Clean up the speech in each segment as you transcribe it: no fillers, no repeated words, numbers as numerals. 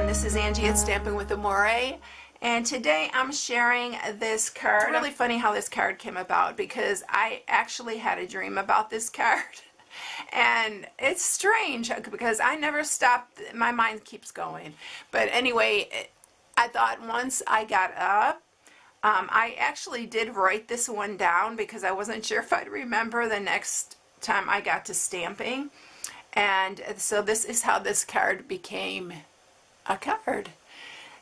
everyone, this is Angie at Stamping with Amore, and today I'm sharing this card. It's really funny how this card came about because I actually had a dream about this card. And it's strange because I never stop, my mind keeps going. But anyway, I thought once I got up, I actually did write this one down because I wasn't sure if I'd remember the next time I got to stamping. And so this is how this card became a card.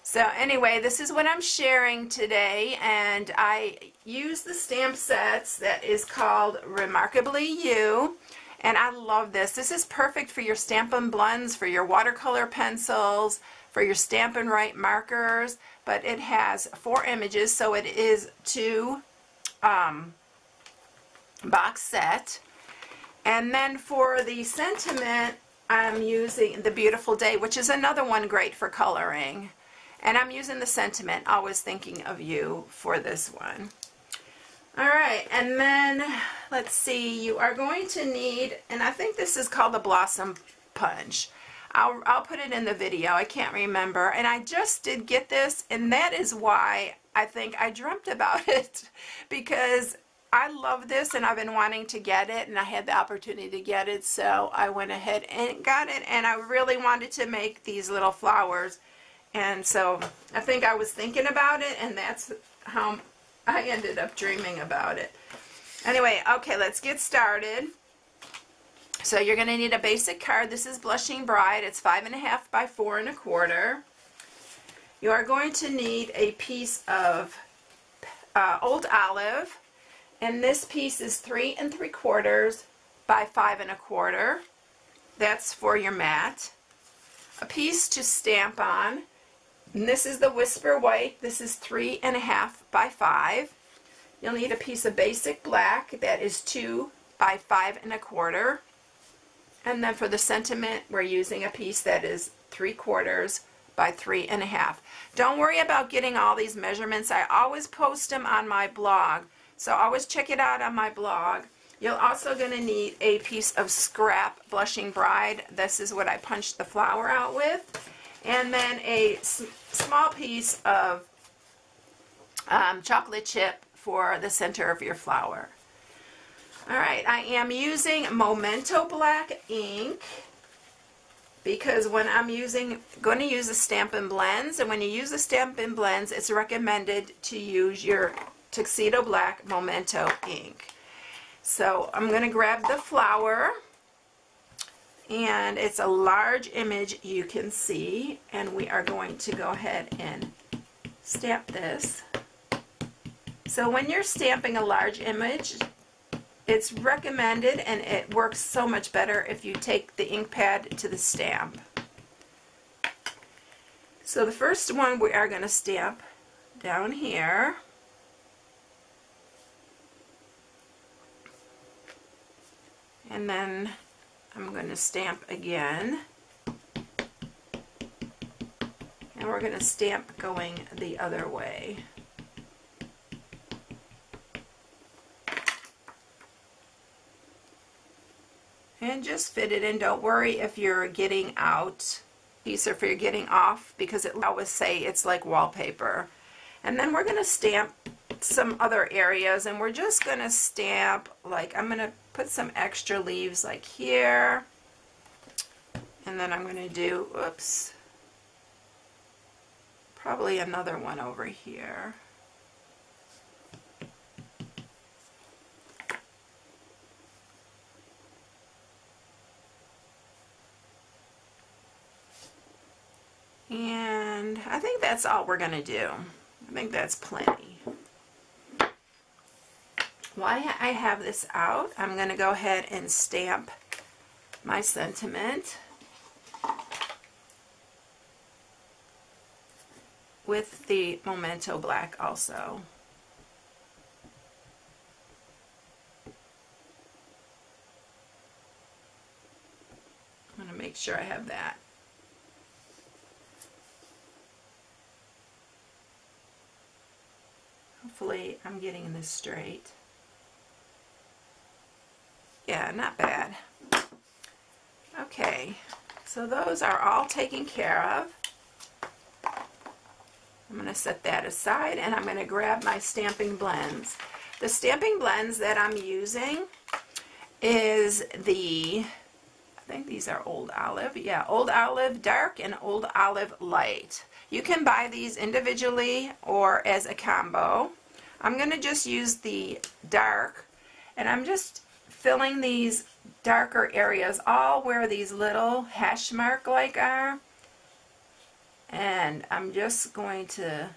So anyway, this is what I'm sharing today, and I use the stamp sets that is called Remarkably You, and I love this. This is perfect for your Stampin' Blends, for your watercolor pencils, for your Stampin' Write markers, but it has 4 images, so it is 2 box set. And then for the sentiment, I'm using The Beautiful Day, which is another one great for coloring. And I'm using the sentiment, Always Thinking of You, for this one. Alright, and then, let's see, you are going to need, and I think this is called the Blossom Punch. I'll put it in the video, I can't remember. And I just did get this, and that is why I think I dreamt about it. Because I love this and I've been wanting to get it, and I had the opportunity to get it, so I went ahead and got it, and I really wanted to make these little flowers, and so I think I was thinking about it, and that's how I ended up dreaming about it. Anyway, okay, let's get started. So you're going to need a basic card. This is Blushing Bride. It's 5.5 by 4 1/4. You are going to need a piece of Old Olive. And this piece is 3 3/4 by 5 1/4. That's for your mat. A piece to stamp on. And this is the Whisper White. This is 3.5 by 5. You'll need a piece of basic black. That is 2 by 5 1/4. And then for the sentiment, we're using a piece that is 3/4 by 3.5. Don't worry about getting all these measurements. I always post them on my blog. So always check it out on my blog. You're also going to need a piece of scrap Blushing Bride. This is what I punched the flower out with. And then a small piece of chocolate chip for the center of your flower. Alright, I am using Memento Black ink because when I'm going to use the Stampin' Blends, and when you use the Stampin' Blends, it's recommended to use your Tuxedo Black Memento ink. So I'm going to grab the flower, and it's a large image, you can see, and we are going to go ahead and stamp this. So when you're stamping a large image, it's recommended, and it works so much better if you take the ink pad to the stamp. So the first one we are going to stamp down here. And then I'm going to stamp again. And we're going to stamp going the other way. And just fit it in. Don't worry if you're getting out piece or if you're getting off, because it always say it's like wallpaper. And then we're going to stamp some other areas, and we're just going to stamp, like, I'm going to put some extra leaves like here, and then I'm going to do, oops, probably another one over here. And I think that's all we're going to do. I think that's plenty. While I have this out, I'm going to go ahead and stamp my sentiment with the Memento Black also. I'm going to make sure I have that. Hopefully I'm getting this straight. Yeah, not bad. Okay, so those are all taken care of. I'm going to set that aside, and I'm going to grab my stamping blends. The stamping blends that I'm using is the, I think these are Old Olive. Yeah, Old Olive Dark and Old Olive Light. You can buy these individually or as a combo. I'm going to just use the dark, and I'm just filling these darker areas, all where these little hash mark like are. And I'm just going to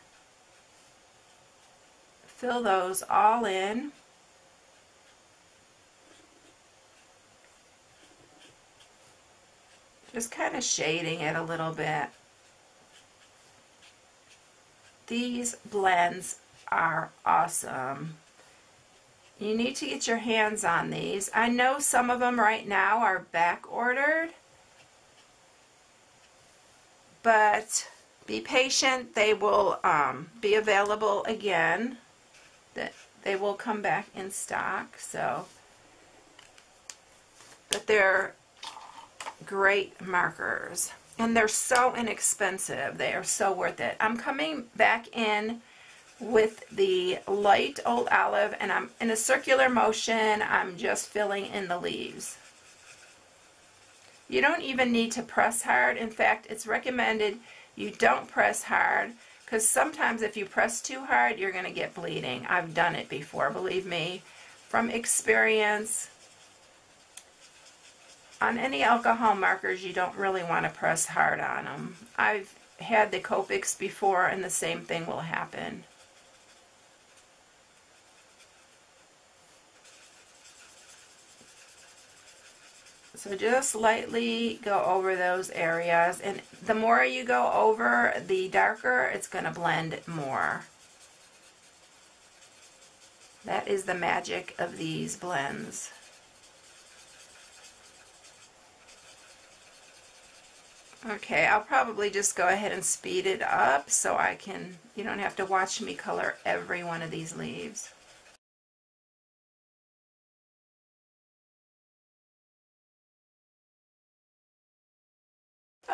fill those all in. Just kind of shading it a little bit. These blends are awesome. You need to get your hands on these. I know some of them right now are back ordered, but be patient. They will be available again. They will come back in stock. So, but they're great markers, and they're so inexpensive. They are so worth it. I'm coming back in with the light Old Olive, and I'm in a circular motion. I'm just filling in the leaves. You don't even need to press hard. In fact, it's recommended you don't press hard, because sometimes if you press too hard, you're going to get bleeding. I've done it before, believe me, from experience. On any alcohol markers, you don't really want to press hard on them. I've had the Copics before, and the same thing will happen. So just lightly go over those areas, and the more you go over, the darker it's going to blend more. That is the magic of these blends. Okay, I'll probably just go ahead and speed it up so you don't have to watch me color every one of these leaves.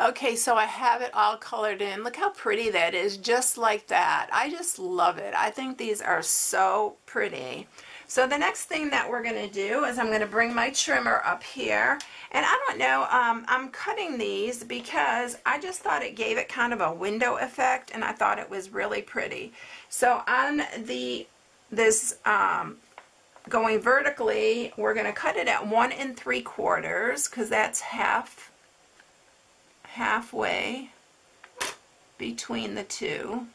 Okay, so I have it all colored in. Look how pretty that is, just like that. I just love it. I think these are so pretty. So the next thing that we're going to do is I'm going to bring my trimmer up here. And I don't know, I'm cutting these because I just thought it gave it kind of a window effect, and I thought it was really pretty. So on this going vertically, we're going to cut it at 1 3/4 because that's halfway between the two.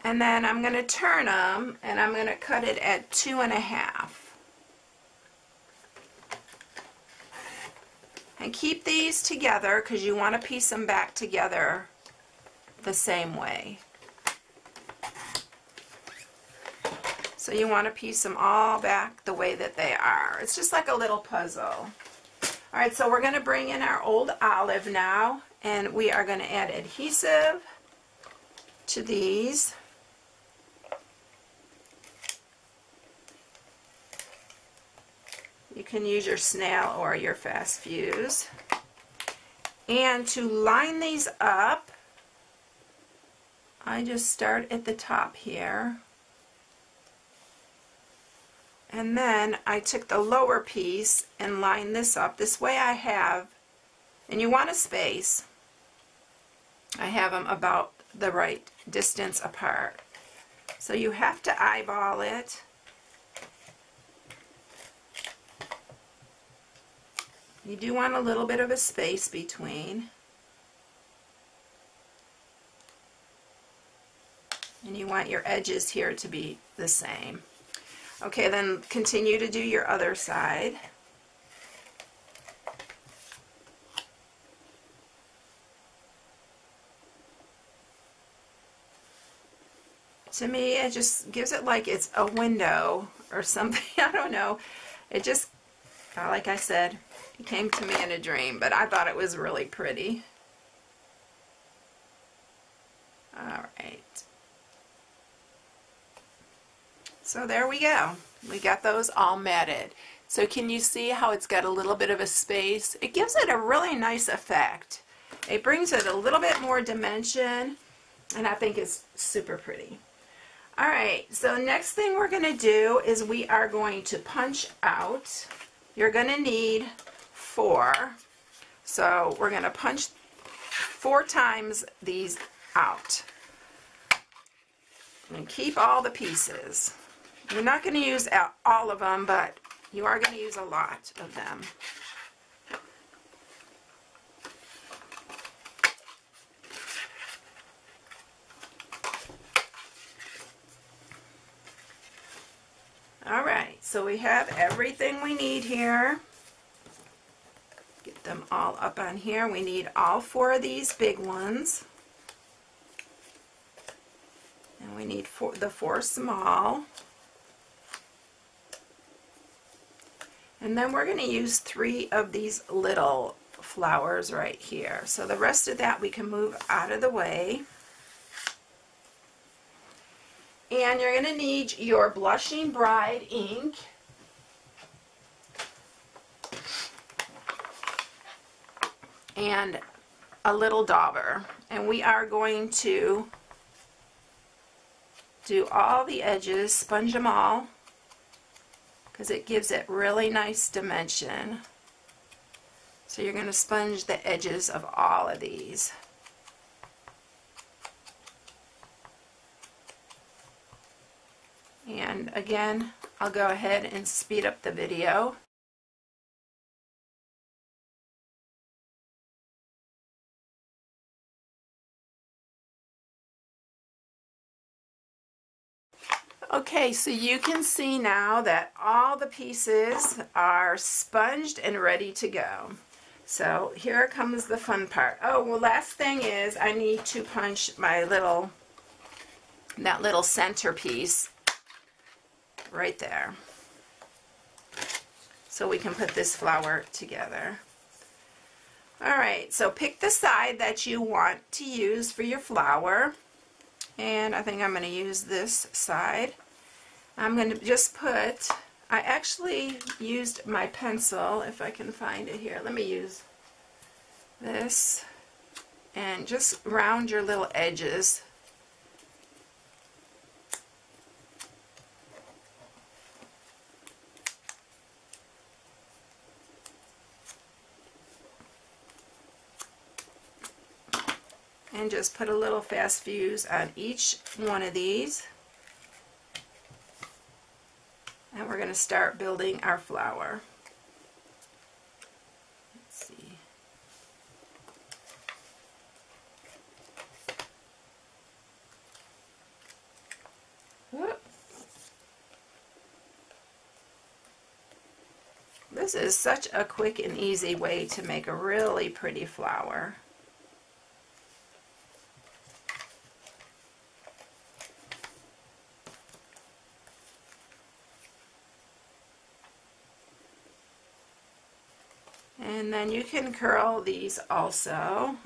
And then I'm going to turn them, and I'm going to cut it at 2 1/2. And keep these together because you want to piece them back together the same way. So you want to piece them all back the way that they are. It's just like a little puzzle. Alright, so we're going to bring in our Old Olive now, and we are going to add adhesive to these. You can use your snail or your fast fuse. And to line these up, I just start at the top here. And then I took the lower piece and lined this up. This way I have, and you want a space, I have them about the right distance apart. So you have to eyeball it. You do want a little bit of a space between. And you want your edges here to be the same. Okay, then continue to do your other side. To me, it just gives it like it's a window or something. I don't know. It just, like I said, it came to me in a dream, but I thought it was really pretty. All right. So there we go. We got those all matted. So can you see how it's got a little bit of a space? It gives it a really nice effect. It brings it a little bit more dimension, and I think it's super pretty. All right, so next thing we're going to do is we are going to punch out. You're going to need 4. So we're going to punch 4 times these out. And keep all the pieces. You're not going to use all of them, but you are going to use a lot of them. All right, so we have everything we need here. Get them all up on here. We need all 4 of these big ones. And we need the 4 small. And then we're going to use 3 of these little flowers right here. So the rest of that we can move out of the way. And you're going to need your Blushing Bride ink. And a little dauber. And we are going to do all the edges, sponge them all, because it gives it really nice dimension. So you're going to sponge the edges of all of these. And again, I'll go ahead and speed up the video. Okay, so you can see now that all the pieces are sponged and ready to go. So here comes the fun part. Oh, well, last thing is I need to punch my that little centerpiece right there, so we can put this flower together. Alright, so pick the side that you want to use for your flower, and I think I'm going to use this side. I'm going to just put, I actually used my pencil, if I can find it here. Let me use this, and just round your little edges. And just put a little fast fuse on each one of these. And we're going to start building our flower. Let's see. Whoop. This is such a quick and easy way to make a really pretty flower. And then you can curl these also.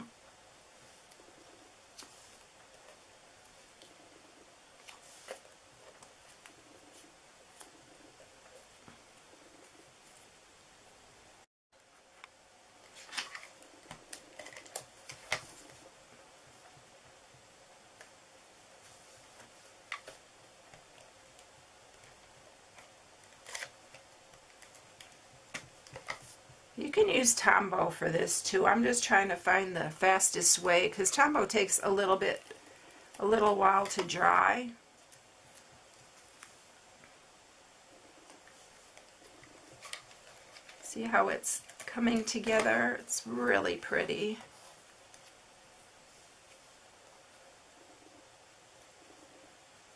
You can use Tombow for this too. I'm just trying to find the fastest way, because Tombow takes a little while to dry. See how it's coming together? It's really pretty.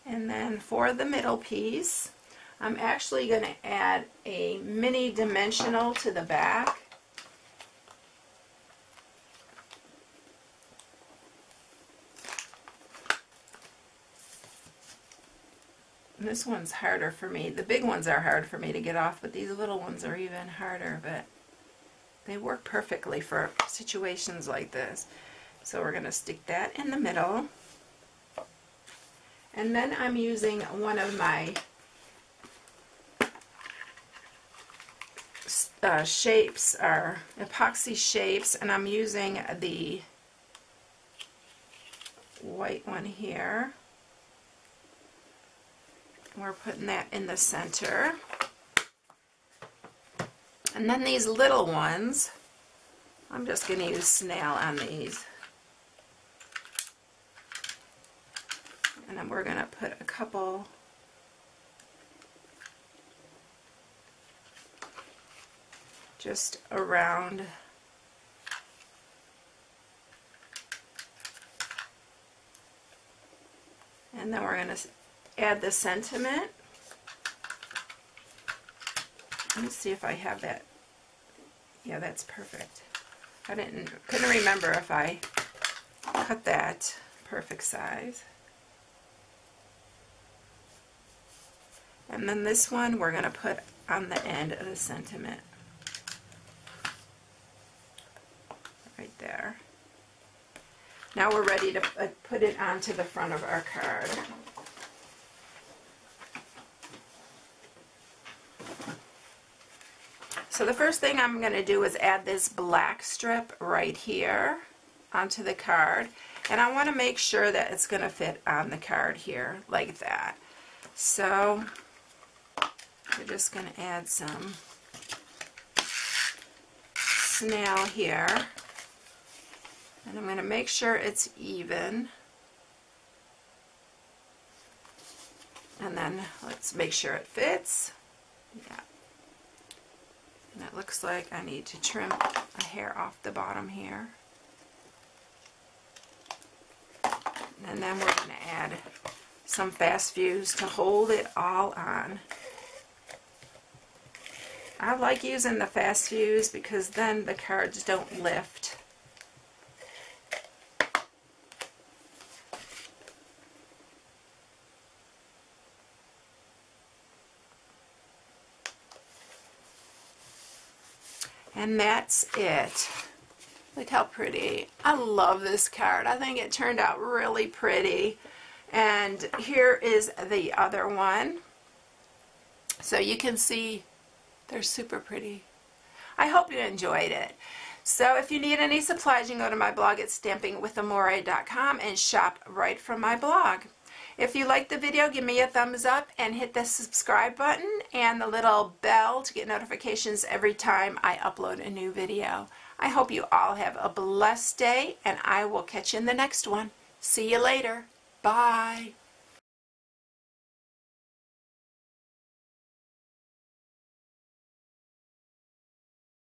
And then for the middle piece, I'm actually going to add a mini dimensional to the back. And this one's harder for me. The big ones are hard for me to get off, but these little ones are even harder, but they work perfectly for situations like this. So we're going to stick that in the middle. And then I'm using one of my shapes, or epoxy shapes, and I'm using the white one here. We're putting that in the center. And then these little ones, I'm just going to use snail on these. And then we're going to put a couple just around and then we're going to add the sentiment. Let me see if I have that. Yeah, that's perfect. I couldn't remember if I cut that perfect size. And then this one we're going to put on the end of the sentiment. Right there. Now we're ready to put it onto the front of our card. So the first thing I'm going to do is add this black strip right here onto the card. And I want to make sure that it's going to fit on the card here like that. So we're just going to add some snail here. And I'm going to make sure it's even. And then let's make sure it fits. Yeah. And it looks like I need to trim a hair off the bottom here. And then we're going to add some fast fuse to hold it all on. I like using the fast fuse because then the cards don't lift. And that's it. Look how pretty. I love this card. I think it turned out really pretty. And here is the other one. So you can see they're super pretty. I hope you enjoyed it. So if you need any supplies, you can go to my blog at stampingwithamore.com and shop right from my blog. If you liked the video, give me a thumbs up and hit the subscribe button and the little bell to get notifications every time I upload a new video. I hope you all have a blessed day, and I will catch you in the next one. See you later. Bye.